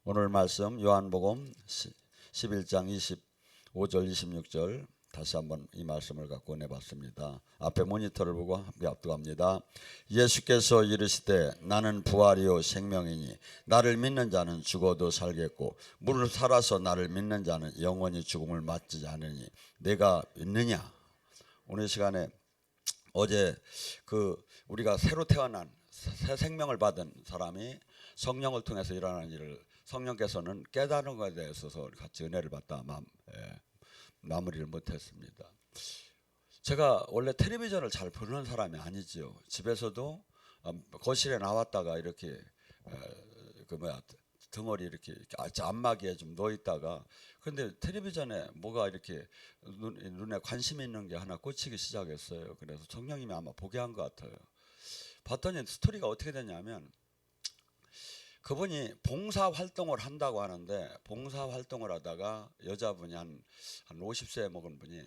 오늘 말씀 요한복음 11장 25절 26절 다시 한번 이 말씀을 갖고 내봤습니다. 앞에 모니터를 보고 함께 압도합니다. 예수께서 이르시되 나는 부활이요 생명이니 나를 믿는 자는 죽어도 살겠고 무릇 살아서 나를 믿는 자는 영원히 죽음을 맞지 않으니 내가 믿느냐. 오늘 시간에 어제 우리가 새로 태어난 새 생명을 받은 사람이 성령을 통해서 일어나는 일을 성령께서는 깨달은 것에 대해서 같이 은혜를 받다 마무리를 못했습니다. 제가 원래 텔레비전을 잘 보는 사람이 아니지요. 집에서도 거실에 나왔다가 이렇게 등어리 이렇게 안마기에 좀 누워 있다가 근데 텔레비전에 뭐가 이렇게 눈에 관심 있는 게 하나 꽂히기 시작했어요. 그래서 성령님이 아마 보게 한 것 같아요. 봤더니 스토리가 어떻게 되냐면 그분이 봉사 활동을 한다고 하는데 봉사 활동을 하다가 여자분이 한 50세 먹은 분이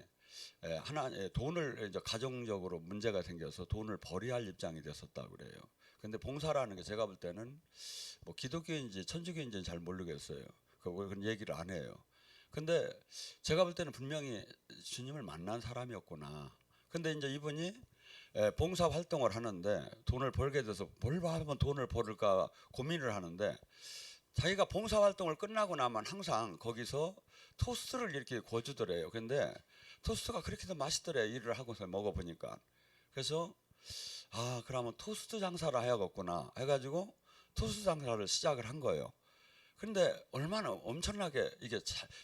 돈을 이제 가정적으로 문제가 생겨서 돈을 벌이야 할 입장이 됐었다고 그래요. 근데 봉사라는 게 제가 볼 때는 뭐 기독교인지 천주교인지는 잘 모르겠어요. 그런 얘기를 안 해요. 근데 제가 볼 때는 분명히 주님을 만난 사람이었구나. 근데 이제 이분이 봉사 활동을 하는데 돈을 벌게 돼서 뭘 하면 돈을 벌을까 고민을 하는데 자기가 봉사 활동을 끝나고 나면 항상 거기서 토스트를 이렇게 구워주더래요. 근데 토스트가 그렇게도 맛있더래요. 일을 하고서 먹어보니까. 그래서 그러면 토스트 장사를 해야겠구나 해가지고 토스트 장사를 시작을 한 거예요. 근데 얼마나 엄청나게 이게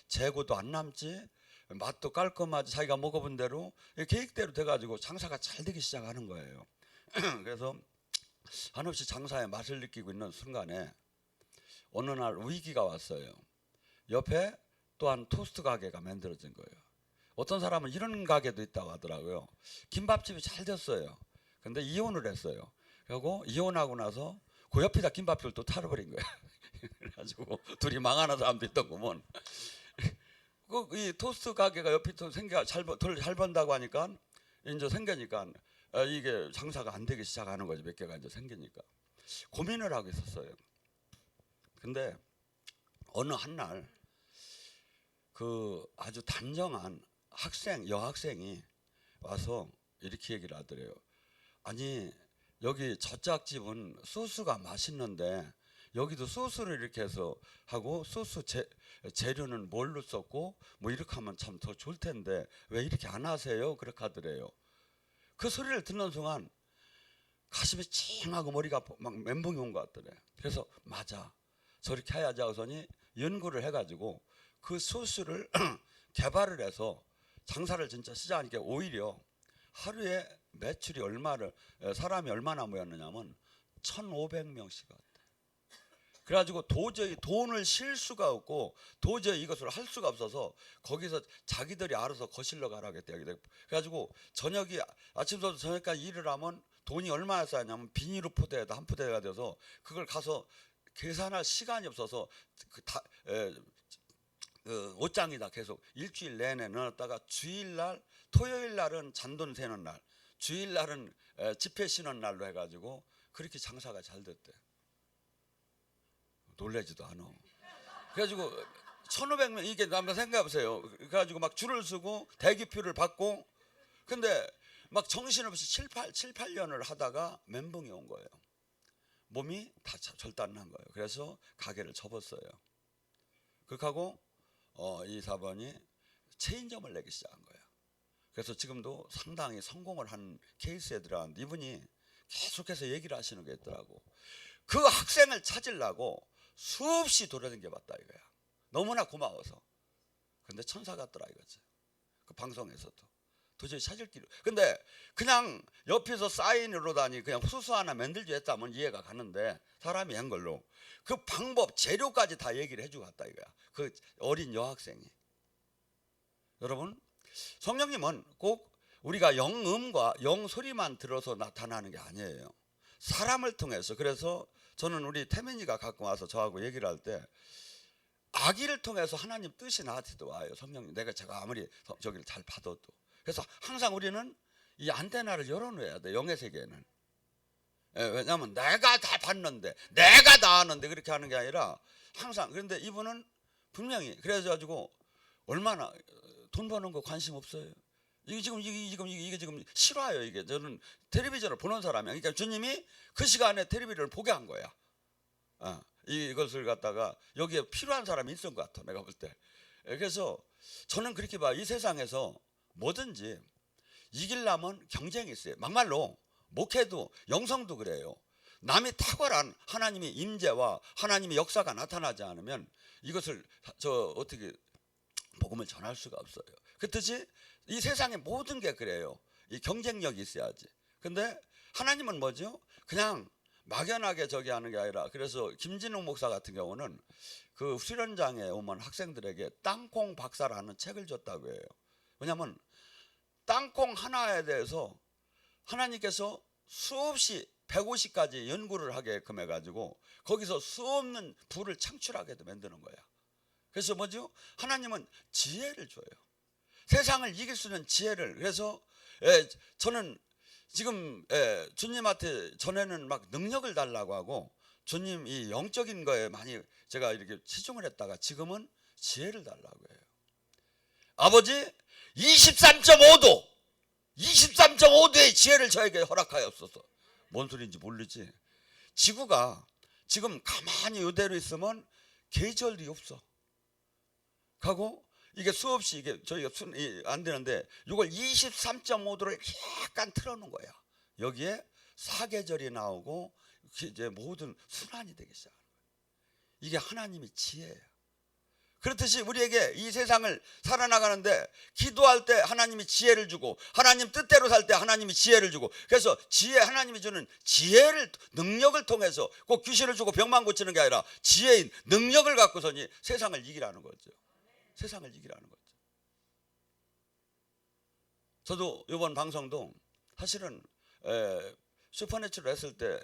재고도 안 남지 맛도 깔끔하지 자기가 먹어본 대로 계획대로 돼가지고 장사가 잘 되기 시작하는 거예요. 그래서 한없이 장사의 맛을 느끼고 있는 순간에 어느 날 위기가 왔어요. 옆에 또한 토스트 가게가 만들어진 거예요. 어떤 사람은 이런 가게도 있다고 하더라고요. 김밥집이 잘 됐어요. 근데 이혼을 했어요. 그리고 이혼하고 나서 그 옆에다 김밥집을 또 타버린 거예요. 그래가지고 둘이 망하는 사람도 있더구먼. 이 토스트 가게가 옆에 또 덜 잘 번다고 하니까 이제 생기니까 이게 장사가 안 되기 시작하는 거지. 몇 개가 이제 생기니까 고민을 하고 있었어요. 근데 어느 한날 아주 단정한 여학생이 와서 이렇게 얘기를 하더래요. 아니 여기 저짝집은 소스가 맛있는데 여기도 소스를 이렇게 해서 하고 소스 재료는 뭘로 썼고 뭐 이렇게 하면 참 더 좋을 텐데 왜 이렇게 안 하세요? 그렇게 하더래요. 그 소리를 듣는 순간 가슴이 찡하고 머리가 막 멘붕이 온 것 같더래. 그래서 맞아 저렇게 해야지 하고서니 연구를 해가지고 그 소스를 개발을 해서 장사를 진짜 시작하니까 오히려 하루에 매출이 사람이 얼마나 모였느냐면 1,500명씩 왔대. 그래가지고 도저히 돈을 실 수가 없고 도저히 이것을 할 수가 없어서 거기서 자기들이 알아서 거실러 가라고 했대요. 그래가지고 아침부터 저녁까지 일을 하면 돈이 얼마나 쌓였냐면 비닐로 포대에다 한 포대가 돼서 그걸 가서 계산할 시간이 없어서 옷장에다 계속 일주일 내내 넣었다가 주일날 토요일날은 잔돈 세는 날 주일날은 집회 쉬는 날로 해가지고 그렇게 장사가 잘 됐대. 놀라지도 않아. 그래가지고 1,500명 이게 한번 생각해보세요. 그래가지고 막 줄을 서고 대기표를 받고 근데 막 정신없이 7, 8년을 하다가 멘붕이 온 거예요. 몸이 다 절단난 거예요. 그래서 가게를 접었어요. 그렇게 하고 이 사번이 체인점을 내기 시작한 거예요. 그래서 지금도 상당히 성공을 한 케이스에 들어갔는데 이분이 계속해서 얘기를 하시는 게 있더라고. 그 학생을 찾으려고 수없이 돌아다녀 봤다 이거야. 너무나 고마워서. 근데 천사 같더라 이거지. 그 방송에서도 도저히 찾을 길이. 근데 그냥 옆에서 사인으로 다니 그냥 수수 하나 만들지 했다면 이해가 가는데 사람이 한 걸로 그 방법 재료까지 다 얘기를 해주고 갔다 이거야. 그 어린 여학생이. 여러분 성령님은 꼭 우리가 영음과 영소리만 들어서 나타나는 게 아니에요. 사람을 통해서. 그래서 저는 우리 태민이가 갖고 와서 저하고 얘기를 할 때 아기를 통해서 하나님 뜻이 나한테도 와요. 성령님 제가 아무리 저기를 잘 받아도. 그래서 항상 우리는 이 안테나를 열어놓아야 돼. 영의 세계에는. 왜냐하면 내가 다 봤는데, 내가 다 아는데 그렇게 하는 게 아니라 항상. 그런데 이분은 분명히 그래가지고 얼마나 돈 버는 거 관심 없어요. 이게 지금 싫어요. 이게 저는 텔레비전을 보는 사람이야. 그러니까 주님이 그 시간에 텔레비전을 보게 한 거야. 이것을 갖다가 여기에 필요한 사람이 있을 것 같아, 내가 볼 때. 그래서 저는 그렇게 봐. 이 세상에서 뭐든지 이기려면 경쟁이 있어요. 막말로 목회도 영성도 그래요. 남이 탁월한 하나님의 임재와 하나님의 역사가 나타나지 않으면 이것을 어떻게 복음을 전할 수가 없어요. 그렇듯이 이 세상의 모든 게 그래요. 이 경쟁력이 있어야지. 근데 하나님은 뭐죠? 그냥 막연하게 저기 하는 게 아니라, 그래서 김진욱 목사 같은 경우는 그 수련장에 오면 학생들에게 땅콩 박사라는 책을 줬다고 해요. 왜냐하면 땅콩 하나에 대해서 하나님께서 수없이 150가지 연구를 하게끔 해가지고 거기서 수없는 부를 창출하게도 만드는 거야. 그래서 뭐죠? 하나님은 지혜를 줘요. 세상을 이길 수 있는 지혜를. 그래서 저는 지금 주님한테 전에는 막 능력을 달라고 하고 주님 이 영적인 거에 많이 제가 이렇게 치중을 했다가 지금은 지혜를 달라고 해요. 아버지 23.5도의 지혜를 저에게 허락하였소서. 뭔 소리인지 모르지. 지구가 지금 가만히 이대로 있으면 계절이 없어. 하고 이게 수없이 이게 저희가 안 되는데 이걸 23.5도를 약간 틀어놓은 거야. 여기에 사계절이 나오고 이제 모든 순환이 되기 시작하는 거야. 이게 하나님의 지혜예요. 그렇듯이 우리에게 이 세상을 살아나가는데 기도할 때 하나님이 지혜를 주고 하나님 뜻대로 살 때 하나님이 지혜를 주고, 그래서 하나님이 주는 지혜를 능력을 통해서 꼭 귀신을 주고 병만 고치는 게 아니라 지혜인 능력을 갖고서니 세상을 이기라는 거죠. 세상을 이기라는 거죠. 저도 이번 방송도 사실은 슈퍼내추럴 했을 때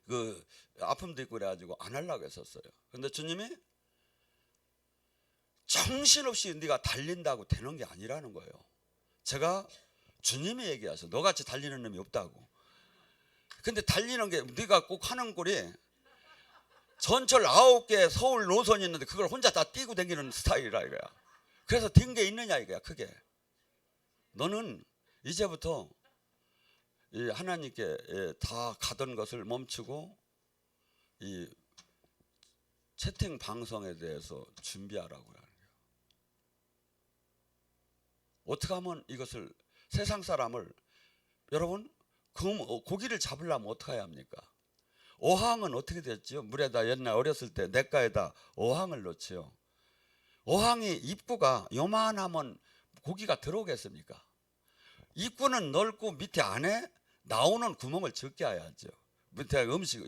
그 아픔도 있고 그래가지고 안 하려고 했었어요. 근데 주님이 정신없이 네가 달린다고 되는 게 아니라는 거예요. 제가 주님이 얘기하셔. 너같이 달리는 놈이 없다고. 근데 달리는 게 네가 꼭 하는 꼴이 전철 9개 서울 노선이 있는데 그걸 혼자 다 뛰고 다니는 스타일이라 이거야. 그래서 뛴 게 있느냐 이거야. 크게 너는 이제부터 이 하나님께 다 가던 것을 멈추고 이 채팅 방송에 대해서 준비하라고요. 어떻게 하면 이것을 세상 사람을, 여러분 고기를 잡으려면 어떻게 해야 합니까? 어항은 어떻게 됐죠? 물에다 옛날 어렸을 때 냇가에다 어항을 놓지요. 어항이 입구가 요만하면 고기가 들어오겠습니까? 입구는 넓고 밑에 안에 나오는 구멍을 적게 해야죠. 밑에 음식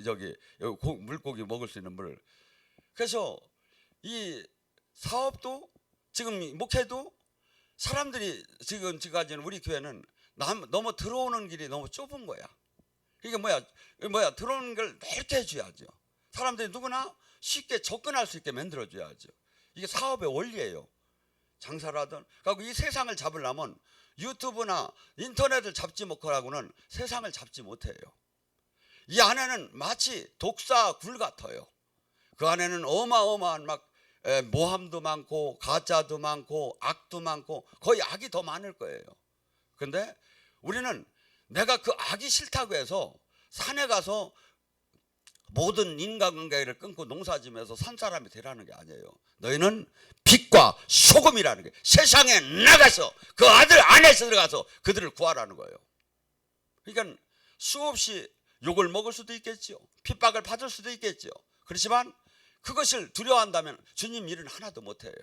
물고기 먹을 수 있는 물. 그래서 이 사업도 지금 목회도 사람들이 지금까지는 우리 교회는 너무 들어오는 길이 너무 좁은 거야. 이게 뭐야 들어오는 걸 넓게 해줘야죠. 사람들이 누구나 쉽게 접근할 수 있게 만들어줘야죠. 이게 사업의 원리예요. 장사를 하든. 그리고 이 세상을 잡으려면 유튜브나 인터넷을 잡지 못하고는 세상을 잡지 못해요. 이 안에는 마치 독사 굴 같아요. 그 안에는 어마어마한 막 모함도 많고 가짜도 많고 악도 많고 거의 악이 더 많을 거예요. 그런데 우리는 내가 그 악이 싫다고 해서 산에 가서 모든 인간관계를 끊고 농사지면서 산 사람이 되라는 게 아니에요. 너희는 빛과 소금이라는 게 세상에 나가서 그 아들 안에서 들어가서 그들을 구하라는 거예요. 그러니까 수없이 욕을 먹을 수도 있겠죠. 핍박을 받을 수도 있겠죠. 그렇지만 그것을 두려워한다면 주님 일은 하나도 못해요.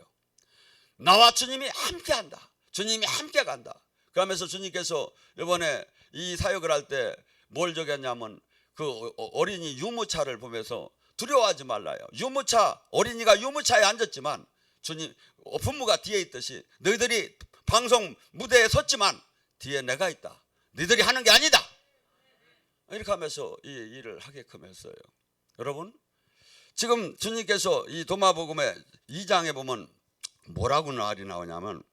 나와 주님이 함께한다. 주님이 함께 간다. 그러면서 주님께서 이번에 이 사역을 할 때 뭘 적였냐면 그 어린이 유모차를 보면서 두려워하지 말라요. 어린이가 유모차에 앉았지만 주님 분무가 뒤에 있듯이 너희들이 방송 무대에 섰지만 뒤에 내가 있다. 너희들이 하는 게 아니다. 이렇게 하면서 이 일을 하게끔 했어요. 여러분 지금 주님께서 이 도마복음의 2장에 보면 뭐라고 말이 나오냐면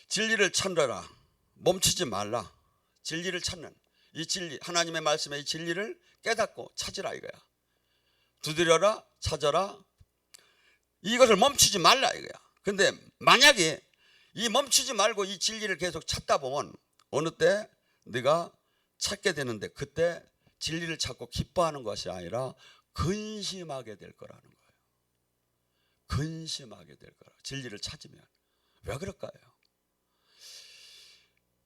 진리를 찾느라 멈추지 말라. 진리를 찾는 이 진리, 하나님의 말씀의 이 진리를 깨닫고 찾으라 이거야. 두드려라, 찾아라. 이것을 멈추지 말라 이거야. 근데 만약에 이 멈추지 말고 이 진리를 계속 찾다 보면 어느 때 네가 찾게 되는데, 그때 진리를 찾고 기뻐하는 것이 아니라 근심하게 될 거라는 거예요. 근심하게 될 거라. 진리를 찾으면. 왜 그럴까요?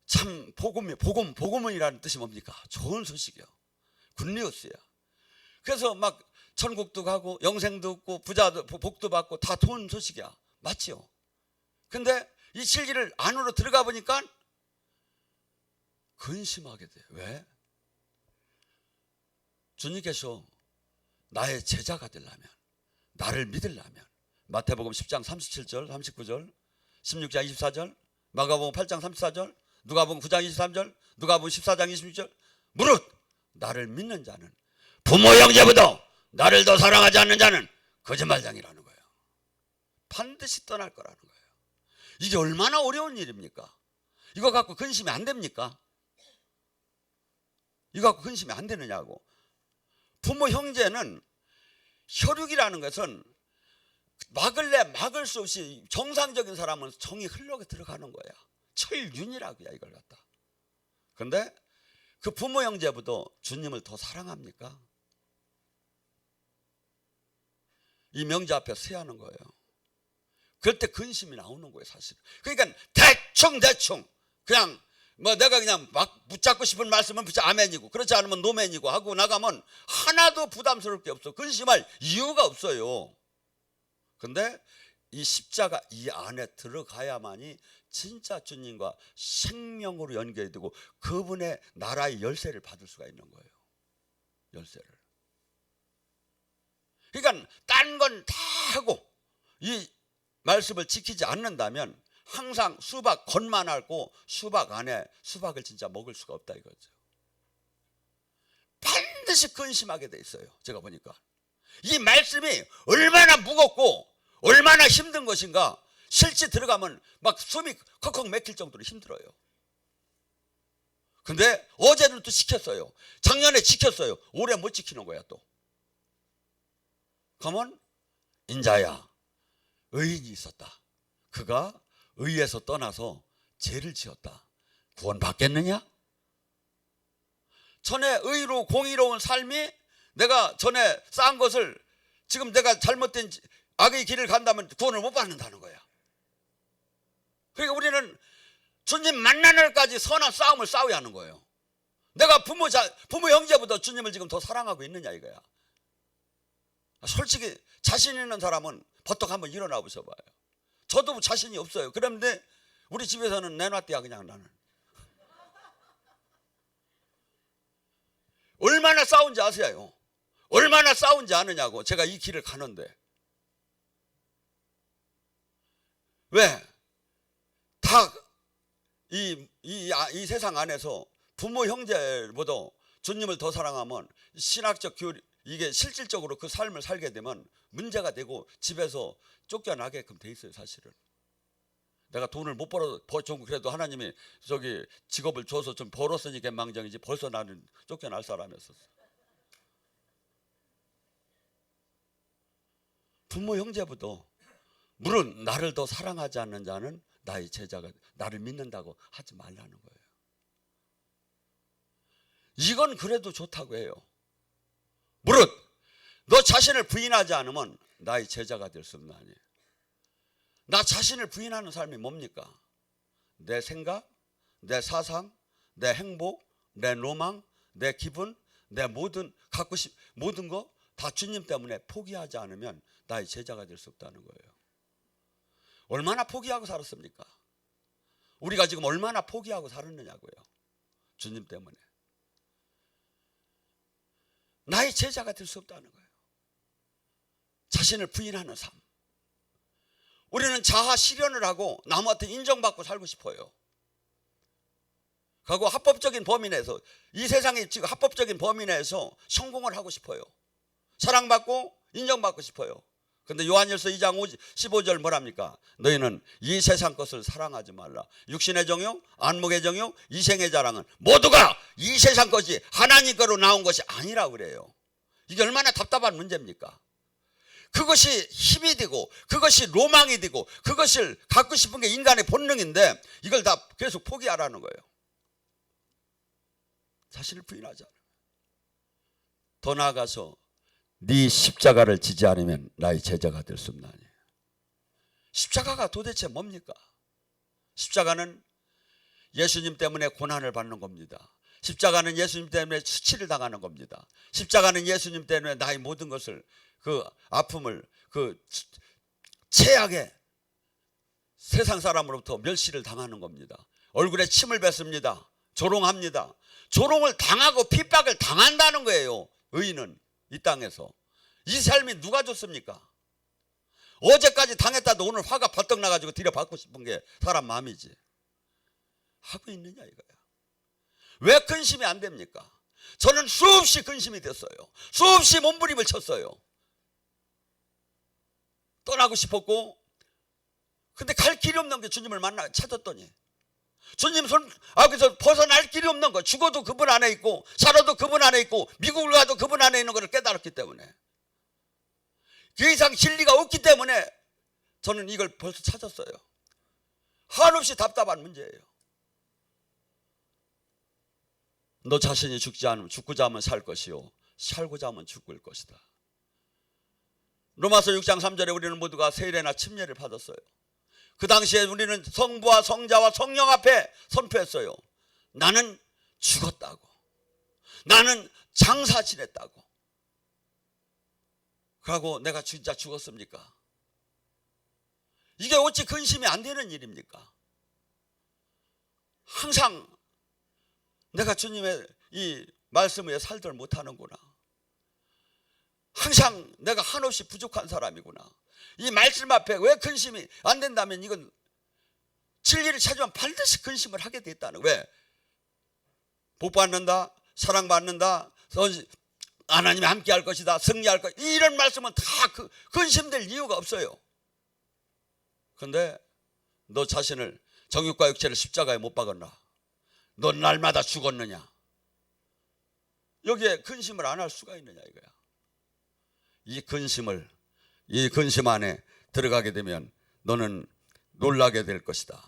참 복음이라는 뜻이 뭡니까? 좋은 소식이요. 굿뉴스야. 그래서 막 천국도 가고 영생도 얻고 부자도 복도 받고 다 좋은 소식이야. 맞지요? 근데 이 진리를 안으로 들어가 보니까 근심하게 돼. 왜? 주님께서 나의 제자가 되려면, 나를 믿으려면, 마태복음 10장 37절 39절 16장 24절, 마가복음 8장 34절, 누가복음 9장 23절, 누가복음 14장 26절, 무릇 나를 믿는 자는 부모 형제보다 나를 더 사랑하지 않는 자는 거짓말장이라는 거예요. 반드시 떠날 거라는 거예요. 이게 얼마나 어려운 일입니까? 이거 갖고 근심이 안 됩니까? 이거 갖고 근심이 안 되느냐고. 부모 형제는 혈육이라는 것은 막을래 막을 수 없이 정상적인 사람은 정이 흘러 들어가는 거야. 철윤이라고야 이걸 갖다. 그런데 그 부모 형제보다 주님을 더 사랑합니까? 이 명제 앞에 서야 하는 거예요. 그럴 때 근심이 나오는 거예요 사실. 그러니까 대충 그냥 뭐 내가 그냥 막 붙잡고 싶은 말씀은 아멘이고, 그렇지 않으면 노멘이고 하고 나가면 하나도 부담스러울 게 없어. 근심할 이유가 없어요. 근데 이 십자가 이 안에 들어가야만이 진짜 주님과 생명으로 연결이 되고 그분의 나라의 열쇠를 받을 수가 있는 거예요. 열쇠를. 그러니까 딴 건 다 하고 이 말씀을 지키지 않는다면 항상 수박 겉만 앓고 수박 안에 수박을 진짜 먹을 수가 없다 이거죠. 반드시 근심하게 돼 있어요. 제가 보니까 이 말씀이 얼마나 무겁고 얼마나 힘든 것인가, 실제 들어가면 막 숨이 컥컥 막힐 정도로 힘들어요. 근데 어제는 또 지켰어요. 작년에 지켰어요. 올해 못 지키는 거야 또. 그러면 인자야, 의인이 있었다. 그가 의에서 떠나서 죄를 지었다. 구원 받겠느냐? 전에 의로 공의로운 삶이 내가 전에 쌓은 것을 지금 내가 잘못된 악의 길을 간다면 구원을 못 받는다는 거야. 그러니까 우리는 주님 만나는 날까지 선한 싸움을 싸워야 하는 거예요. 내가 부모 형제보다 주님을 지금 더 사랑하고 있느냐 이거야. 솔직히 자신 있는 사람은 버떡 한번 일어나 보셔봐요. 저도 자신이 없어요. 그런데 우리 집에서는 내놨대야 그냥 나는. 얼마나 싸운지 아세요? 얼마나 싸운지 아느냐고. 제가 이 길을 가는데. 왜? 다 이 세상 안에서 부모 형제보다 주님을 더 사랑하면 신학적 교리, 이게 실질적으로 그 삶을 살게 되면 문제가 되고 집에서 쫓겨나게끔 돼 있어요 사실은. 내가 돈을 못 좀 그래도 하나님이 저기 직업을 줘서 좀 벌었으니까 망정이지 벌써 나는 쫓겨날 사람이었었어. 부모 형제보다 물론 나를 더 사랑하지 않는 자는 나의 제자가, 나를 믿는다고 하지 말라는 거예요. 이건 그래도 좋다고 해요. 무릇 너 자신을 부인하지 않으면 나의 제자가 될 수 없는 아니에요. 나 자신을 부인하는 삶이 뭡니까? 내 생각, 내 사상, 내 행복, 내 로망, 내 기분, 내 모든 거 다 주님 때문에 포기하지 않으면 나의 제자가 될 수 없다는 거예요. 얼마나 포기하고 살았습니까? 우리가 지금 얼마나 포기하고 살았느냐고요. 주님 때문에. 나의 제자가 될 수 없다는 거예요. 자신을 부인하는 삶. 우리는 자아 실현을 하고 남한테 인정받고 살고 싶어요. 그리고 합법적인 범위 내에서, 이 세상에 지금 합법적인 범위 내에서 성공을 하고 싶어요. 사랑받고 인정받고 싶어요. 근데 요한일서 2장 15절 뭐랍니까? 너희는 이 세상 것을 사랑하지 말라. 육신의 정욕, 안목의 정욕, 이생의 자랑은 모두가 이 세상 것이 하나님 거로 나온 것이 아니라 그래요. 이게 얼마나 답답한 문제입니까? 그것이 힘이 되고 그것이 로망이 되고 그것을 갖고 싶은 게 인간의 본능인데 이걸 다 계속 포기하라는 거예요. 자신을 부인하잖아요. 더 나아가서 네 십자가를 지지 않으면 나의 제자가 될 수 없나니. 십자가가 도대체 뭡니까? 십자가는 예수님 때문에 고난을 받는 겁니다. 십자가는 예수님 때문에 수치를 당하는 겁니다. 십자가는 예수님 때문에 나의 모든 것을, 그 아픔을, 그 최악의 세상 사람으로부터 멸시를 당하는 겁니다. 얼굴에 침을 뱉습니다. 조롱합니다. 조롱을 당하고 핍박을 당한다는 거예요. 의인은 이 땅에서. 이 삶이 누가 줬습니까? 어제까지 당했다도 오늘 화가 벌떡 나가지고 들여받고 싶은 게 사람 마음이지. 하고 있느냐 이거야. 왜 근심이 안 됩니까? 저는 수없이 근심이 됐어요. 수없이 몸부림을 쳤어요. 떠나고 싶었고, 근데 갈 길이 없는 게 주님을 찾았더니 주님 손 앞에서 벗어날 길이 없는 거. 죽어도 그분 안에 있고 살아도 그분 안에 있고 미국을 가도 그분 안에 있는 것을 깨달았기 때문에, 그 이상 진리가 없기 때문에 저는 이걸 벌써 찾았어요. 한없이 답답한 문제예요. 너 자신이 죽고자 하면 살 것이요 살고자 하면 죽을 것이다. 로마서 6장 3절에 우리는 모두가 세례나 침례를 받았어요. 그 당시에 우리는 성부와 성자와 성령 앞에 선포했어요. 나는 죽었다고. 나는 장사 지냈다고. 그러고 내가 진짜 죽었습니까? 이게 어찌 근심이 안 되는 일입니까? 항상 내가 주님의 이 말씀 위에 살들 못하는구나. 항상 내가 한없이 부족한 사람이구나. 이 말씀 앞에 왜 근심이 안 된다면 이건 진리를 찾으면 반드시 근심을 하게 됐다는 거예요. 왜? 복받는다, 사랑받는다, 하나님이 함께 할 것이다, 승리할 것이다, 이런 말씀은 다 근심될 이유가 없어요. 그런데 너 자신을 정욕과 육체를 십자가에 못 박았나? 넌 날마다 죽었느냐? 여기에 근심을 안 할 수가 있느냐 이거야. 이 근심 안에 들어가게 되면 너는 놀라게 될 것이다.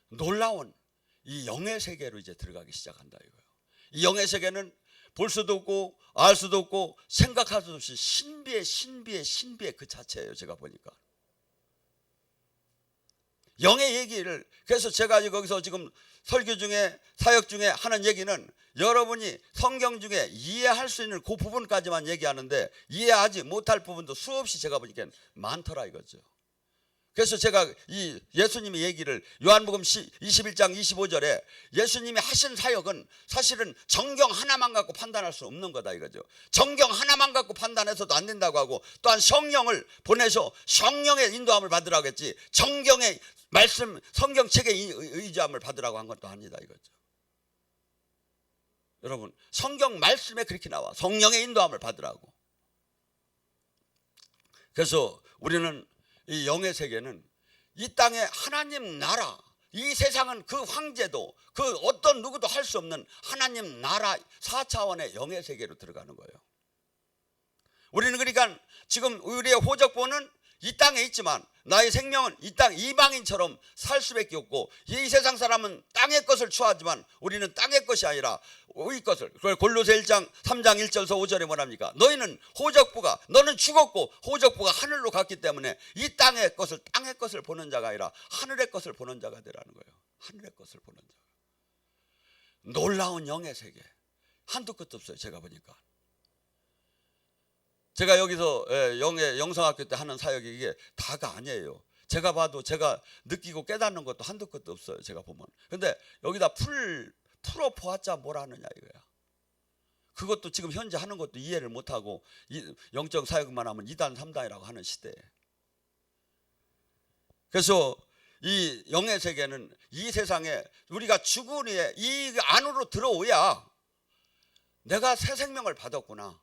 놀라운 이 영의 세계로 이제 들어가기 시작한다 이거예요. 이 영의 세계는 볼 수도 없고 알 수도 없고 생각할 수도 없이 신비의 그 자체예요. 제가 보니까 영의 얘기를, 그래서 제가 거기서 지금 설교 중에 사역 중에 하는 얘기는 여러분이 성경 중에 이해할 수 있는 그 부분까지만 얘기하는데 이해하지 못할 부분도 수없이 제가 보니까 많더라 이거죠. 그래서 제가 이 예수님의 얘기를 요한복음 21장 25절에 예수님이 하신 사역은 사실은 정경 하나만 갖고 판단할 수 없는 거다 이거죠. 정경 하나만 갖고 판단해서도 안 된다고 하고, 또한 성령을 보내서 성령의 인도함을 받으라고 했지 정경의 말씀 성경책의 의지함을 받으라고 한 것도 아니다 이거죠. 여러분, 성경 말씀에 그렇게 나와. 성령의 인도함을 받으라고. 그래서 우리는 이 영의 세계는 이 땅의 하나님 나라, 이 세상은 그 황제도 그 어떤 누구도 할 수 없는 하나님 나라 4차원의 영의 세계로 들어가는 거예요. 우리는 그러니까 지금 우리의 호적보는 이 땅에 있지만 나의 생명은 이 땅 이방인처럼 살 수밖에 없고, 이 세상 사람은 땅의 것을 추하지만 우리는 땅의 것이 아니라 의 것을. 그걸 골로새 1장 3장 1절에서 5절에 뭐랍니까? 너희는 호적부가, 너는 죽었고 호적부가 하늘로 갔기 때문에 이 땅의 것을 보는 자가 아니라 하늘의 것을 보는 자가 되라는 거예요. 하늘의 것을 보는 자. 놀라운 영의 세계, 한두 끝도 없어요. 제가 보니까. 제가 여기서 영성학교 때 하는 사역이 이게 다가 아니에요. 제가 봐도 제가 느끼고 깨닫는 것도 한두 끝도 없어요. 제가 보면. 근데 여기다 풀어 보았자 뭘 하느냐 이거야. 그것도 지금 현재 하는 것도 이해를 못하고 영적 사역만 하면 2단 3단이라고 하는 시대에. 그래서 이 영의 세계는 이 세상에 우리가 죽은 후에 이 안으로 들어오야 내가 새 생명을 받았구나,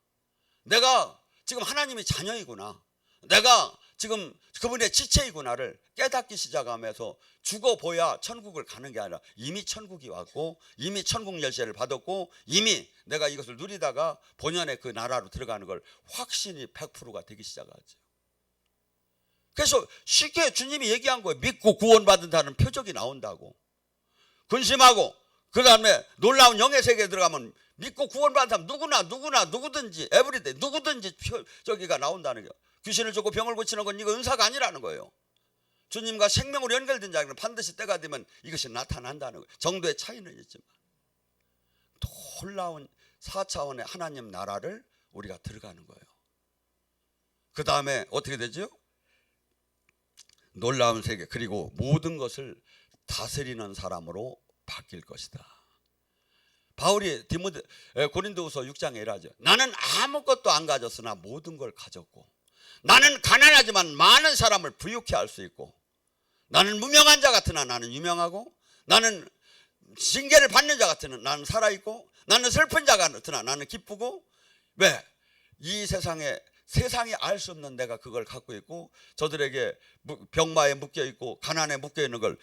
내가 지금 하나님의 자녀이구나, 내가 지금 그분의 지체이구나를 깨닫기 시작하면서 죽어보야 천국을 가는 게 아니라 이미 천국이 왔고 이미 천국 열쇠를 받았고 이미 내가 이것을 누리다가 본연의 그 나라로 들어가는 걸 확신이 100%가 되기 시작하죠. 그래서 쉽게 주님이 얘기한 거예요. 믿고 구원받는다는 표적이 나온다고. 근심하고 그 다음에 놀라운 영의 세계에 들어가면 믿고 구원받은 사람 누구든지 에브리데이 누구든지 저기가 나온다는 거예요. 귀신을 쫓고 병을 고치는 건 이거 은사가 아니라는 거예요. 주님과 생명으로 연결된 자는 반드시 때가 되면 이것이 나타난다는 거예요. 정도의 차이는 있지만 놀라운 4차원의 하나님 나라를 우리가 들어가는 거예요. 그 다음에 어떻게 되죠? 놀라운 세계 그리고 모든 것을 다스리는 사람으로 바뀔 것이다. 바울이 고린도후서 6장에 이러죠. 나는 아무것도 안 가졌으나 모든 걸 가졌고 나는 가난하지만 많은 사람을 부유케 할 수 있고 나는 무명한 자 같으나 나는 유명하고 나는 징계를 받는 자 같으나 나는 살아있고 나는 슬픈 자 같으나 나는 기쁘고 왜? 이 세상에 알 수 없는 내가 그걸 갖고 있고 저들에게 병마에 묶여있고 가난에 묶여있는 걸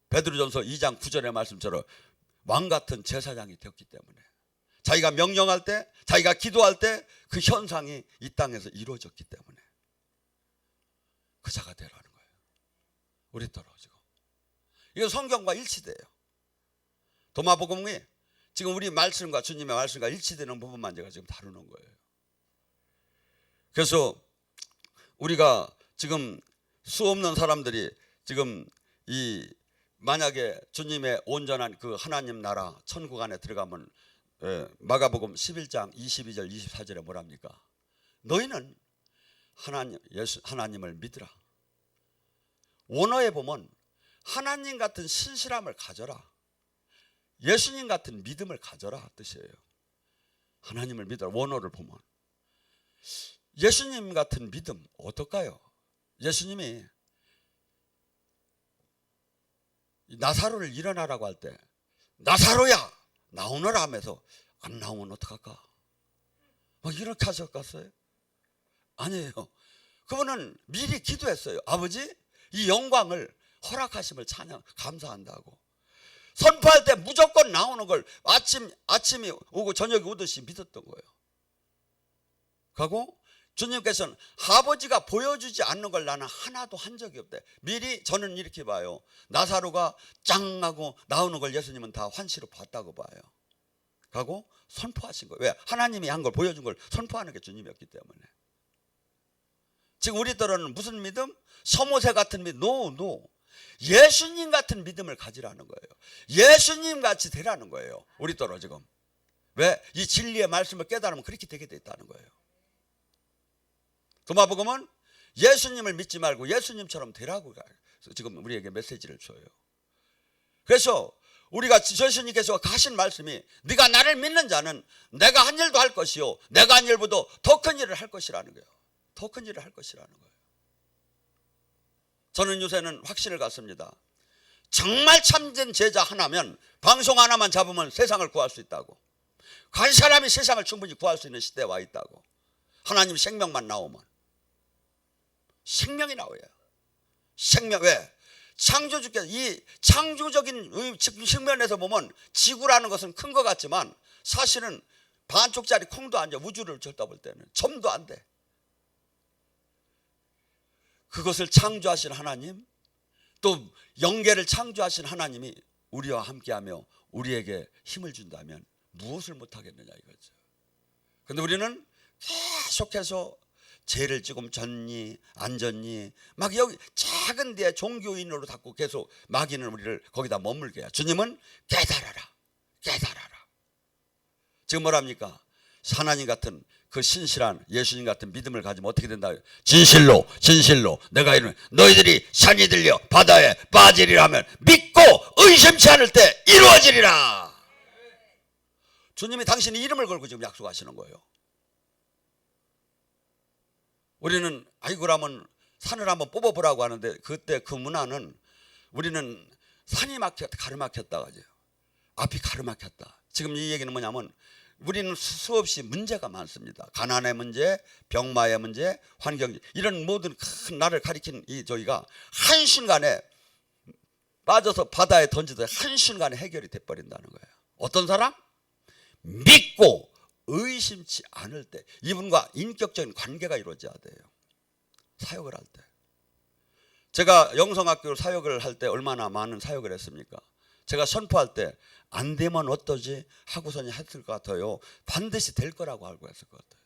베드로전서 2장 9절의 말씀처럼 왕같은 제사장이 되었기 때문에 자기가 명령할 때 자기가 기도할 때 그 현상이 이 땅에서 이루어졌기 때문에 그 자가 되라는 거예요. 우리 떨어지고 이거 성경과 일치돼요. 도마복음이 지금 우리 말씀과 주님의 말씀과 일치되는 부분만 제가 지금 다루는 거예요. 그래서 우리가 지금 수 없는 사람들이 지금 이 만약에 주님의 온전한 그 하나님 나라 천국 안에 들어가면 마가복음 11장 22절 24절에 뭐랍니까? 너희는 하나님을 믿으라. 원어에 보면 하나님 같은 신실함을 가져라. 예수님 같은 믿음을 가져라 뜻이에요. 하나님을 믿어라. 원어를 보면 예수님 같은 믿음 어떨까요? 예수님이 나사로를 일어나라고 할 때 나사로야 나오너라 하면서 안 나오면 어떡할까? 이렇게 하셨겠어요? 아니에요. 그분은 미리 기도했어요. 아버지 이 영광을 허락하심을 찬양 감사한다고. 선포할 때 무조건 나오는 걸 아침이 오고 저녁이 오듯이 믿었던 거예요. 그리고 주님께서는 아버지가 보여주지 않는 걸 나는 하나도 한 적이 없대. 미리 저는 이렇게 봐요. 나사로가 짱 하고 나오는 걸 예수님은 다 환시로 봤다고 봐요. 그리고 선포하신 거예요. 왜? 하나님이 한 걸 보여준 걸 선포하는 게 주님이었기 때문에. 지금 우리들은 무슨 믿음? 서모세 같은 믿음? 노. 예수님 같은 믿음을 가지라는 거예요. 예수님 같이 되라는 거예요. 우리들은 지금. 왜? 이 진리의 말씀을 깨달으면 그렇게 되게 돼 있다는 거예요. 도마복음은 예수님을 믿지 말고 예수님처럼 되라고 지금 우리에게 메시지를 줘요. 그래서 우리가 예수님께서 하신 말씀이 네가 나를 믿는 자는 내가 한 일도 할 것이요 내가 한 일보다 더 큰 일을 할 것이라는 거예요. 더 큰 일을 할 것이라는 거예요. 저는 요새는 확신을 갖습니다. 정말 참된 제자 하나면 방송 하나만 잡으면 세상을 구할 수 있다고. 한 사람이 세상을 충분히 구할 수 있는 시대에 와 있다고. 하나님 생명만 나오면. 생명이 나와요. 생명. 왜? 창조주께서 이 창조적인 측면에서 보면 지구라는 것은 큰 것 같지만 사실은 반쪽짜리 콩도 안 돼. 우주를 쳐다볼 때는 점도 안 돼. 그것을 창조하신 하나님 또 영계를 창조하신 하나님이 우리와 함께하며 우리에게 힘을 준다면 무엇을 못하겠느냐 이거죠. 그런데 우리는 계속해서 죄를 지금 졌니 안 졌니 막 여기 작은 데에 종교인으로 닫고 계속 마귀는 우리를 거기다 머물게 해요. 주님은 깨달아라. 지금 뭐랍니까? 하나님 같은 그 신실한 예수님 같은 믿음을 가지면 어떻게 된다? 진실로 내가 이르는 너희들이 산이 들려 바다에 빠지리라 하면 믿고 의심치 않을 때 이루어지리라. 주님이 당신의 이름을 걸고 지금 약속하시는 거예요. 우리는 아이고라면 산을 한번 뽑아보라고 하는데 그때 그 문화는 우리는 산이 가르막혔다 하죠. 앞이 가르막혔다. 지금 이 얘기는 뭐냐면 우리는 수없이 문제가 많습니다. 가난의 문제, 병마의 문제, 환경, 이런 모든 큰 나를 가리킨 이 저희가 한순간에 빠져서 바다에 던지듯 한순간에 해결이 돼버린다는 거예요. 어떤 사람? 믿고 의심치 않을 때 이분과 인격적인 관계가 이루어져야 돼요. 사역을 할 때. 제가 영성학교 사역을 할 때 얼마나 많은 사역을 했습니까? 제가 선포할 때 안 되면 어떠지 하고서는 했을 것 같아요. 반드시 될 거라고 알고 했을 것 같아요.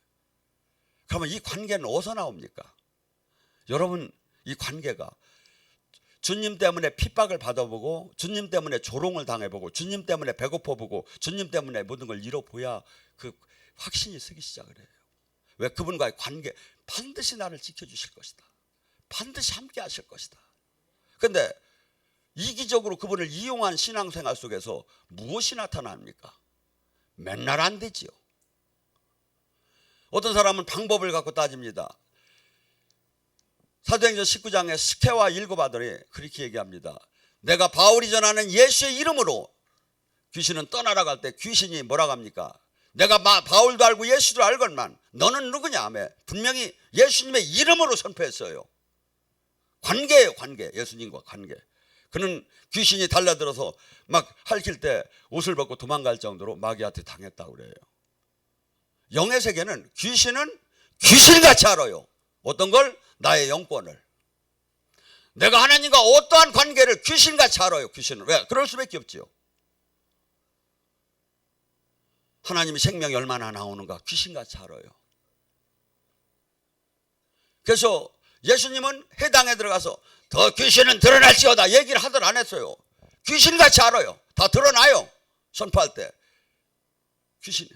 그러면 이 관계는 어디서 나옵니까? 여러분, 이 관계가 주님 때문에 핍박을 받아보고, 주님 때문에 조롱을 당해보고, 주님 때문에 배고파보고, 주님 때문에 모든 걸 잃어보야 그 확신이 서기 시작을 해요. 왜? 그분과의 관계, 반드시 나를 지켜주실 것이다, 반드시 함께 하실 것이다. 그런데 이기적으로 그분을 이용한 신앙생활 속에서 무엇이 나타납니까? 맨날 안 되지요. 어떤 사람은 방법을 갖고 따집니다. 사도행전 19장에 스케와 일곱 아들이 그렇게 얘기합니다. 내가 바울이 전하는 예수의 이름으로 귀신은 떠나라고 할 때 귀신이 뭐라고 합니까? 내가 바울도 알고 예수도 알건만 너는 누구냐 하며 분명히 예수님의 이름으로 선포했어요. 관계예요, 관계. 예수님과 관계. 그는 귀신이 달려들어서 막 핥힐 때 옷을 벗고 도망갈 정도로 마귀한테 당했다고 그래요. 영의 세계는 귀신은 귀신같이 알아요. 어떤 걸? 나의 영권을. 내가 하나님과 어떠한 관계를 귀신같이 알아요. 귀신은. 왜? 그럴 수밖에 없지요. 하나님이 생명이 얼마나 나오는가 귀신같이 알아요. 그래서 예수님은 해당에 들어가서 더 귀신은 드러날지어다 얘기를 하들 안 했어요. 귀신같이 알아요. 다 드러나요. 선포할 때. 귀신.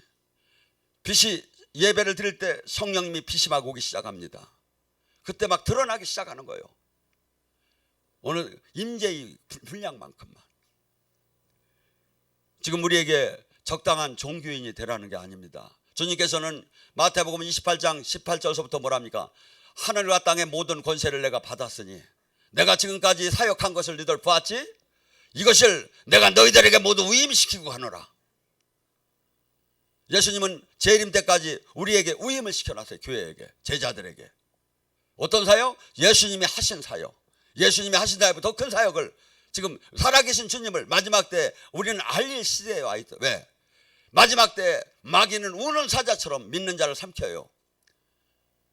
빛이 예배를 드릴 때 성령님이 빛이 막 오기 시작합니다. 그때 막 드러나기 시작하는 거예요. 오늘 임재의 분량만큼만. 지금 우리에게 적당한 종교인이 되라는 게 아닙니다. 주님께서는 마태복음 28장 18절서부터 뭐랍니까? 하늘과 땅의 모든 권세를 내가 받았으니 내가 지금까지 사역한 것을 너희들 보았지? 이것을 내가 너희들에게 모두 위임시키고 하노라. 예수님은 재림 때까지 우리에게 위임을 시켜놨어요. 교회에게, 제자들에게. 어떤 사역? 예수님이 하신 사역. 예수님이 하신 사역보다 더 큰 사역을 지금 살아계신 주님을 마지막 때 우리는 알릴 시대에 와 있다. 왜? 마지막 때 마귀는 우는 사자처럼 믿는 자를 삼켜요.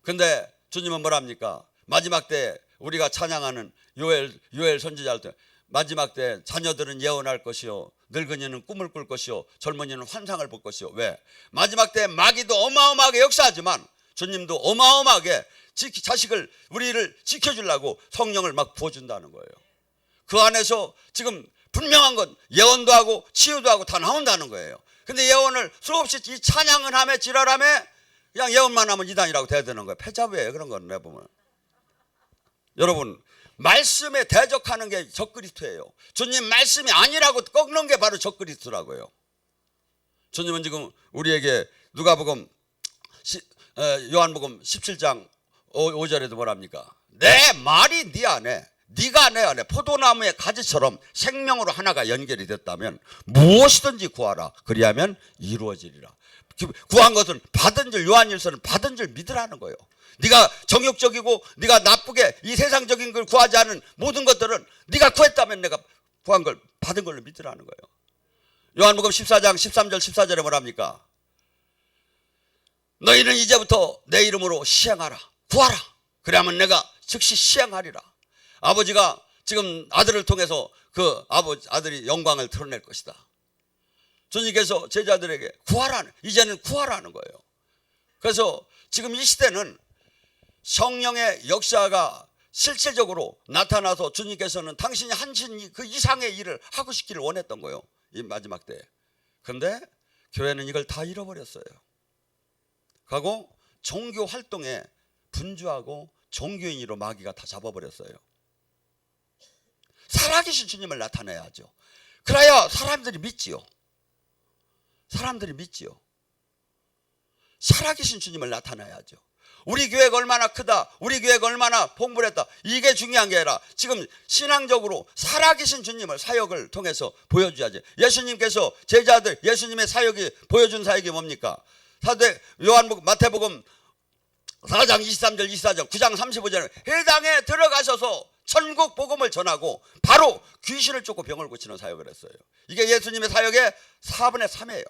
그런데 주님은 뭐랍니까? 마지막 때 우리가 찬양하는 요엘 선지자할 때 마지막 때 자녀들은 예언할 것이요 늙은이는 꿈을 꿀 것이요 젊은이는 환상을 볼 것이요. 왜? 마지막 때 마귀도 어마어마하게 역사하지만 주님도 어마어마하게 자식을 우리를 지켜주려고 성령을 막 부어준다는 거예요. 그 안에서 지금 분명한 건 예언도 하고 치유도 하고 다 나온다는 거예요. 근데 예언을 수없이 이 찬양을 하며 지랄하며 그냥 예언만 하면 이단이라고 돼야 되는 거예요. 패자부예요. 그런 건 내보면. 여러분, 말씀에 대적하는 게 적그리스도예요. 주님 말씀이 아니라고 꺾는 게 바로 적그리스도라고요. 주님은 지금 우리에게 누가복음 요한복음 17장 5절에도 뭐랍니까? 내 말이 네 안에 네가 내 안에 포도나무의 가지처럼 생명으로 하나가 연결이 됐다면 무엇이든지 구하라. 그리하면 이루어지리라. 구한 것은 받은 줄, 요한일서는 받은 줄 믿으라는 거예요. 네가 정욕적이고 네가 나쁘게 이 세상적인 걸 구하지 않은 모든 것들은 네가 구했다면 내가 구한 걸 받은 걸로 믿으라는 거예요. 요한복음 14장 13절 14절에 뭐랍니까? 너희는 이제부터 내 이름으로 시행하라. 구하라. 그래야만 내가 즉시 시행하리라. 아버지가 지금 아들을 통해서 그 아들이 영광을 드러낼 것이다. 주님께서 제자들에게 구하라, 이제는 구하라는 거예요. 그래서 지금 이 시대는 성령의 역사가 실질적으로 나타나서 주님께서는 당신이 하신 그 이상의 일을 하고 싶기를 원했던 거예요. 이 마지막 때에. 그런데 교회는 이걸 다 잃어버렸어요. 그리고 종교 활동에 분주하고 종교인으로 마귀가 다 잡아버렸어요. 살아계신 주님을 나타내야죠. 그래야 사람들이 믿지요. 사람들이 믿지요. 살아계신 주님을 나타내야죠. 우리 교회가 얼마나 크다, 우리 교회가 얼마나 풍부했다, 이게 중요한 게 아니라 지금 신앙적으로 살아계신 주님을 사역을 통해서 보여줘야지. 예수님께서 제자들, 예수님의 사역이 보여준 사역이 뭡니까? 사도 요한복음, 마태복음 4장 23절 24절 9장 35절 회당에 들어가셔서 천국 복음을 전하고 바로 귀신을 쫓고 병을 고치는 사역을 했어요. 이게 예수님의 사역의 4분의 3이에요.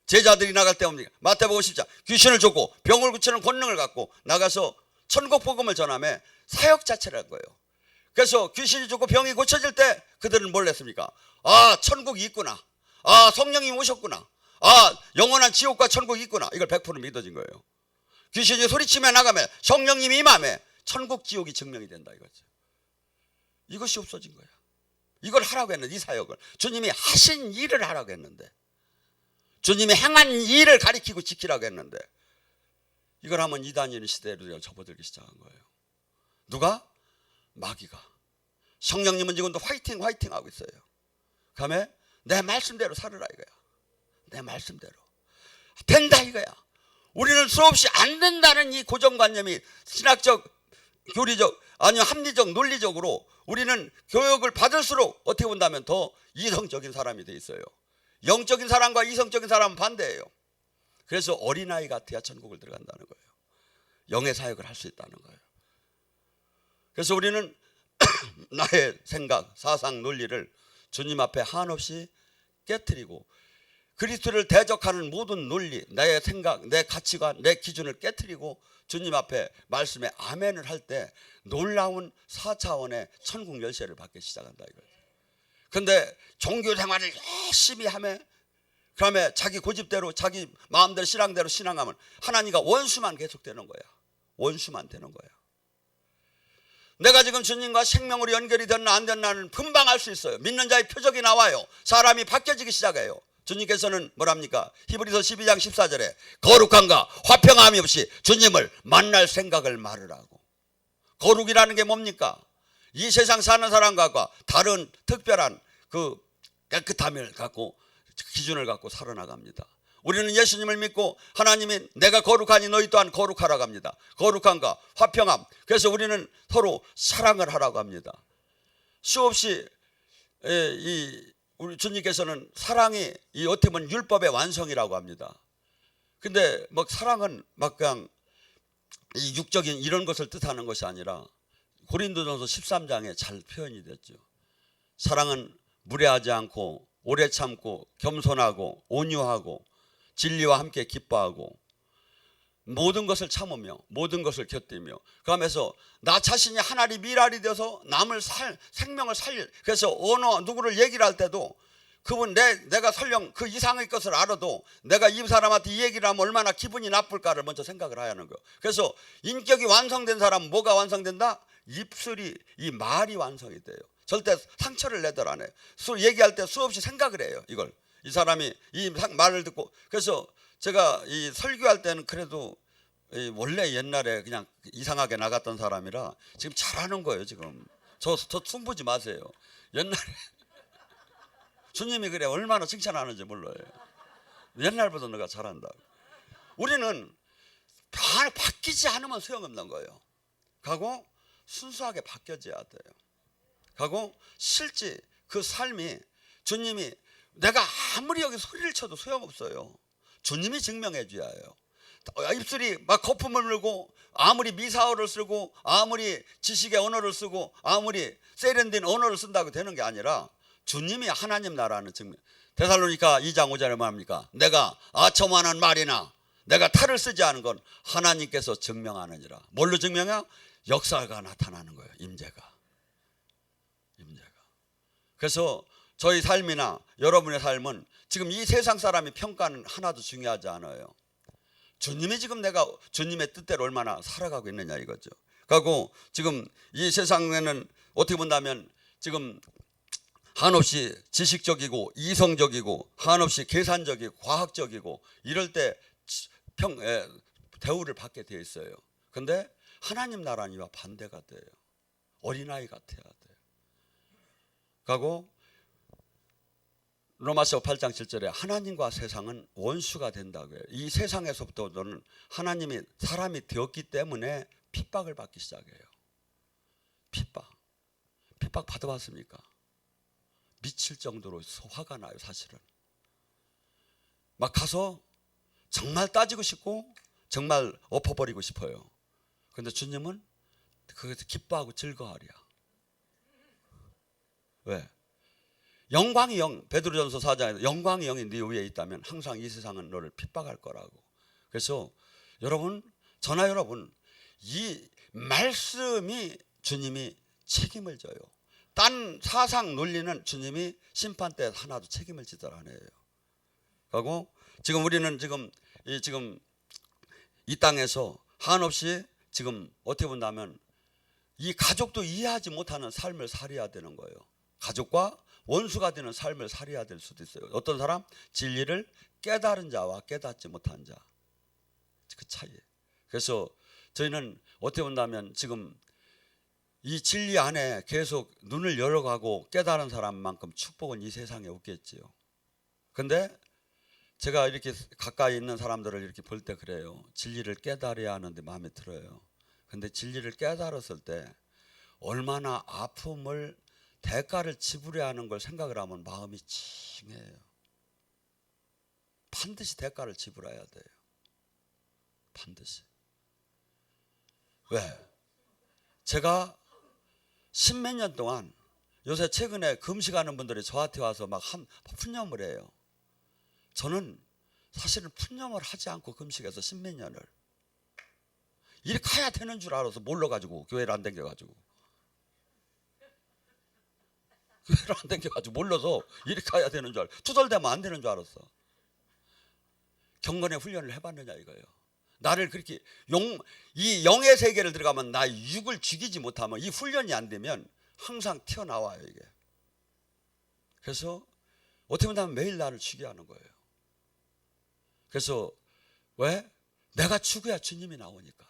제자들이 나갈 때 옵니까? 마태복음 10장 귀신을 쫓고 병을 고치는 권능을 갖고 나가서 천국 복음을 전하며 사역 자체를 한 거예요. 그래서 귀신이 쫓고 병이 고쳐질 때 그들은 뭘 했습니까? 아, 천국이 있구나. 아, 성령이 오셨구나. 아, 영원한 지옥과 천국이 있구나. 이걸 100% 믿어진 거예요. 귀신이 소리치며 나가며 성령님이 임하며 천국 지옥이 증명이 된다 이거죠. 이것이 없어진 거야. 이걸 하라고 했는데, 이 사역을 주님이 하신 일을 하라고 했는데, 주님이 행한 일을 가리키고 지키라고 했는데, 이걸 하면 이단인 시대로 접어들기 시작한 거예요. 누가? 마귀가. 성령님은 지금도 화이팅 하고 있어요. 그다음에 내 말씀대로 살으라 이거야. 내 말씀대로 된다 이거야. 우리는 수없이 안 된다는 이 고정관념이 신학적, 교리적, 아니면 합리적, 논리적으로 우리는 교육을 받을수록 어떻게 본다면 더 이성적인 사람이 돼 있어요. 영적인 사람과 이성적인 사람은 반대예요. 그래서 어린아이 같아야 천국을 들어간다는 거예요. 영의 사역을 할 수 있다는 거예요. 그래서 우리는 나의 생각, 사상, 논리를 주님 앞에 한없이 깨트리고 그리스도를 대적하는 모든 논리, 나의 생각, 내 가치관, 내 기준을 깨트리고 주님 앞에 말씀에 아멘을 할 때 놀라운 4차원의 천국 열쇠를 받기 시작한다 이거예요. 그런데 종교 생활을 열심히 하며 그다음에 자기 고집대로 자기 마음대로 신앙대로 신앙하면 하나님과 원수만 계속되는 거야. 원수만 되는 거야. 내가 지금 주님과 생명으로 연결이 됐나 안 됐나는 금방 알 수 있어요. 믿는 자의 표적이 나와요. 사람이 바뀌어지기 시작해요. 주님께서는 뭐랍니까? 히브리서 12장 14절에 거룩함과 화평함이 없이 주님을 만날 생각을 말으라고. 거룩이라는 게 뭡니까? 이 세상 사는 사람과 다른 특별한 그 깨끗함을 갖고 기준을 갖고 살아나갑니다. 우리는 예수님을 믿고 하나님이 내가 거룩하니 너희 또한 거룩하라고 합니다. 거룩함과 화평함. 그래서 우리는 서로 사랑을 하라고 합니다. 수없이 우리 주님께서는 사랑이 이 어떻게 보면 율법의 완성이라고 합니다. 근데 막 사랑은 막 그냥 이 육적인 이런 것을 뜻하는 것이 아니라 고린도전서 13장에 잘 표현이 됐죠. 사랑은 무례하지 않고 오래 참고 겸손하고 온유하고 진리와 함께 기뻐하고 모든 것을 참으며 모든 것을 곁들이며 그러면서 나 자신이 하나리 미랄이 되어서 남을 생명을 살릴. 그래서 누구를 얘기를 할 때도 그분 내가 설령 그 이상의 것을 알아도 내가 이 사람한테 이 얘기를 하면 얼마나 기분이 나쁠까를 먼저 생각을 해야 하는 거예요. 그래서 인격이 완성된 사람은 뭐가 완성된다? 입술이, 이 말이 완성이 돼요. 절대 상처를 내들 안 해요. 얘기할 때 수없이 생각을 해요. 이걸 이 사람이 이 말을 듣고. 그래서 제가 이 설교할 때는 그래도 원래 옛날에 그냥 이상하게 나갔던 사람이라 지금 잘하는 거예요. 지금 저 숨보지 마세요. 옛날에 주님이 그래 얼마나 칭찬하는지 몰라요. 옛날보다 너가 잘한다. 우리는 바뀌지 않으면 소용없는 거예요. 가고 순수하게 바뀌어져야 돼요. 가고 실제 그 삶이 주님이 내가 아무리 여기 소리를 쳐도 소용없어요. 주님이 증명해 줘야 해요. 입술이 막 거품을 물고 아무리 미사어를 쓰고 아무리 지식의 언어를 쓰고 아무리 세련된 언어를 쓴다고 되는 게 아니라 주님이 하나님 나라는 증명. 데살로니가 2장 5절에 말합니까? 내가 아첨하는 말이나 내가 탈을 쓰지 않은 건 하나님께서 증명하느니라. 뭘로 증명해? 역사가 나타나는 거예요. 임재가. 그래서 저희 삶이나 여러분의 삶은 지금 이 세상 사람이 평가는 하나도 중요하지 않아요. 주님이 지금 내가 주님의 뜻대로 얼마나 살아가고 있느냐 이거죠. 그리고 지금 이 세상에는 어떻게 본다면 지금 한없이 지식적이고 이성적이고 한없이 계산적이고 과학적이고 이럴 때 대우를 받게 되어 있어요. 그런데 하나님 나라는 이와 반대가 돼요. 어린아이 같아야 돼요. 그리고 로마서 8장 7절에 하나님과 세상은 원수가 된다고요. 이 세상에서부터 너는 하나님이 사람이 되었기 때문에 핍박을 받기 시작해요. 핍박 받아봤습니까? 미칠 정도로 화가 나요. 사실은 막 가서 정말 따지고 싶고 정말 엎어버리고 싶어요. 그런데 주님은 그것을 기뻐하고 즐거워하랴. 왜? 영광의 영, 베드로전서 4장에서 영광의 영이 네 위에 있다면 항상 이 세상은 너를 핍박할 거라고. 그래서 여러분, 저나 여러분, 이 말씀이 주님이 책임을 져요. 딴 사상 논리는 주님이 심판 때 하나도 책임을 지더라 안 해요. 그리고 지금 우리는 지금 이 땅에서 한없이 지금 어떻게 본다면 이 가족도 이해하지 못하는 삶을 살아야 되는 거예요. 가족과 원수가 되는 삶을 살아야 될 수도 있어요. 어떤 사람 진리를 깨달은 자와 깨닫지 못한 자, 그 차이. 그래서 저희는 어떻게 본다면 지금 이 진리 안에 계속 눈을 열어가고 깨달은 사람만큼 축복은 이 세상에 없겠지요. 근데 제가 이렇게 가까이 있는 사람들을 이렇게 볼 때 그래요. 진리를 깨달아야 하는데 마음에 들어요. 근데 진리를 깨달았을 때 얼마나 아픔을 대가를 지불해야 하는 걸 생각을 하면 마음이 찡해요. 반드시 대가를 지불해야 돼요. 반드시. 왜? 제가 십몇 년 동안 요새 최근에 금식하는 분들이 저한테 와서 막 푸념을 해요. 저는 사실은 푸념을 하지 않고 금식해서 십몇 년을 이렇게 해야 되는 줄 알아서 몰라가지고 교회를 안 댕겨가지고 몰라서 이렇게 해야 되는 줄 알고 투덜대면 안 되는 줄 알았어. 경건의 훈련을 해봤느냐 이거예요. 나를 그렇게 이 영의 세계를 들어가면 나 육을 죽이지 못하면 이 훈련이 안 되면 항상 튀어나와요 이게. 그래서 어떻게 보면 매일 나를 죽게 하는 거예요. 그래서 왜? 내가 죽어야 주님이 나오니까.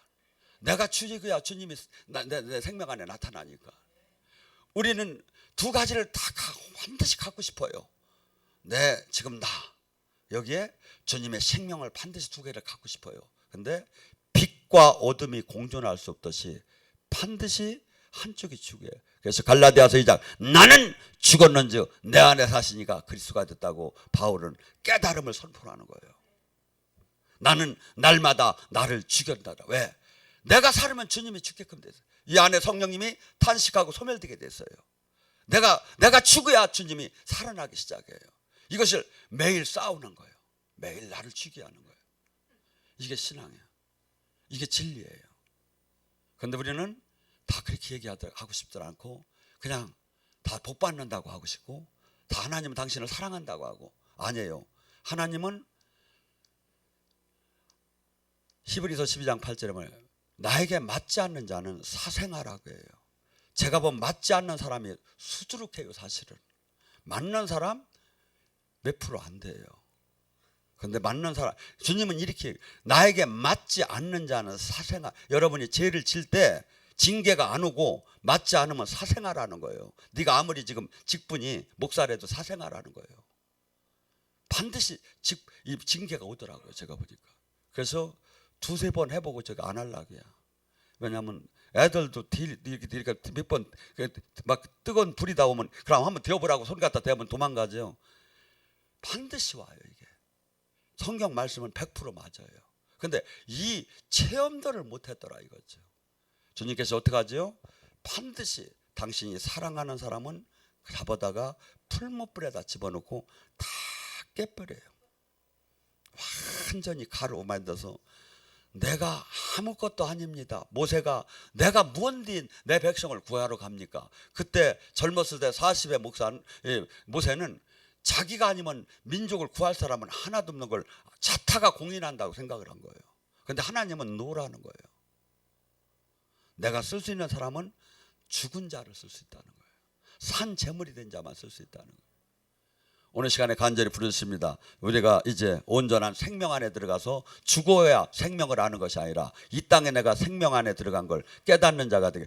내가 죽어야 주님이 내 생명 안에 나타나니까. 우리는 두 가지를 다 반드시 갖고 싶어요. 지금 나 여기에 주님의 생명을 반드시 두 개를 갖고 싶어요. 근데 빛과 어둠이 공존할 수 없듯이 반드시 한쪽이 죽어요. 그래서 갈라디아서 2장 나는 죽었는즉 내 안에 사시니가 그리스도가 됐다고 바울은 깨달음을 선포하는 거예요. 나는 날마다 나를 죽였다. 왜? 내가 살으면 주님이 죽게끔 됐어요. 이 안에 성령님이 탄식하고 소멸되게 됐어요. 내가 죽어야 주님이 살아나기 시작해요. 이것을 매일 싸우는 거예요. 매일 나를 죽게 하는 거예요. 이게 신앙이에요. 이게 진리예요. 그런데 우리는 다 그렇게 얘기하고 싶지 않고 그냥 다 복 받는다고 하고 싶고 다 하나님은 당신을 사랑한다고 하고 아니에요. 하나님은 히브리서 12장 8절에 뭐예요? 나에게 맞지 않는 자는 사생하라고 해요. 제가 보면 맞지 않는 사람이 수두룩해요. 사실은 맞는 사람 몇 프로 안 돼요. 그런데 맞는 사람, 주님은 이렇게 나에게 맞지 않는 자는 사생하. 여러분이 죄를 질 때 징계가 안 오고 맞지 않으면 사생하라는 거예요. 네가 아무리 지금 직분이 목사라도 사생하라는 거예요. 반드시 이 징계가 오더라고요. 제가 보니까. 그래서 두세 번 해보고 제가 안 하려고요. 왜냐하면 애들도 이렇게 몇 번 막 뜨거운 불이 다 오면 그럼 한번 데워보라고 손 갖다 대면 도망가죠. 반드시 와요. 이게 성경 말씀은 100% 맞아요. 근데 이 체험들을 못했더라 이거죠. 주님께서 어떻게 하죠? 반드시 당신이 사랑하는 사람은 잡아다가 풀무불에다 집어넣고 다 깨버려요. 완전히 가루 만들어서 내가 아무것도 아닙니다. 모세가 내가 무언디 내 백성을 구하러 갑니까? 그때 젊었을 때 40의 모세는 자기가 아니면 민족을 구할 사람은 하나도 없는 걸 자타가 공인한다고 생각을 한 거예요. 그런데 하나님은 노라는 거예요. 내가 쓸 수 있는 사람은 죽은 자를 쓸 수 있다는 거예요. 산 제물이 된 자만 쓸 수 있다는 거예요. 오늘 시간에 간절히 부르십니다. 우리가 이제 온전한 생명 안에 들어가서 죽어야 생명을 아는 것이 아니라 이 땅에 내가 생명 안에 들어간 걸 깨닫는 자가 되게.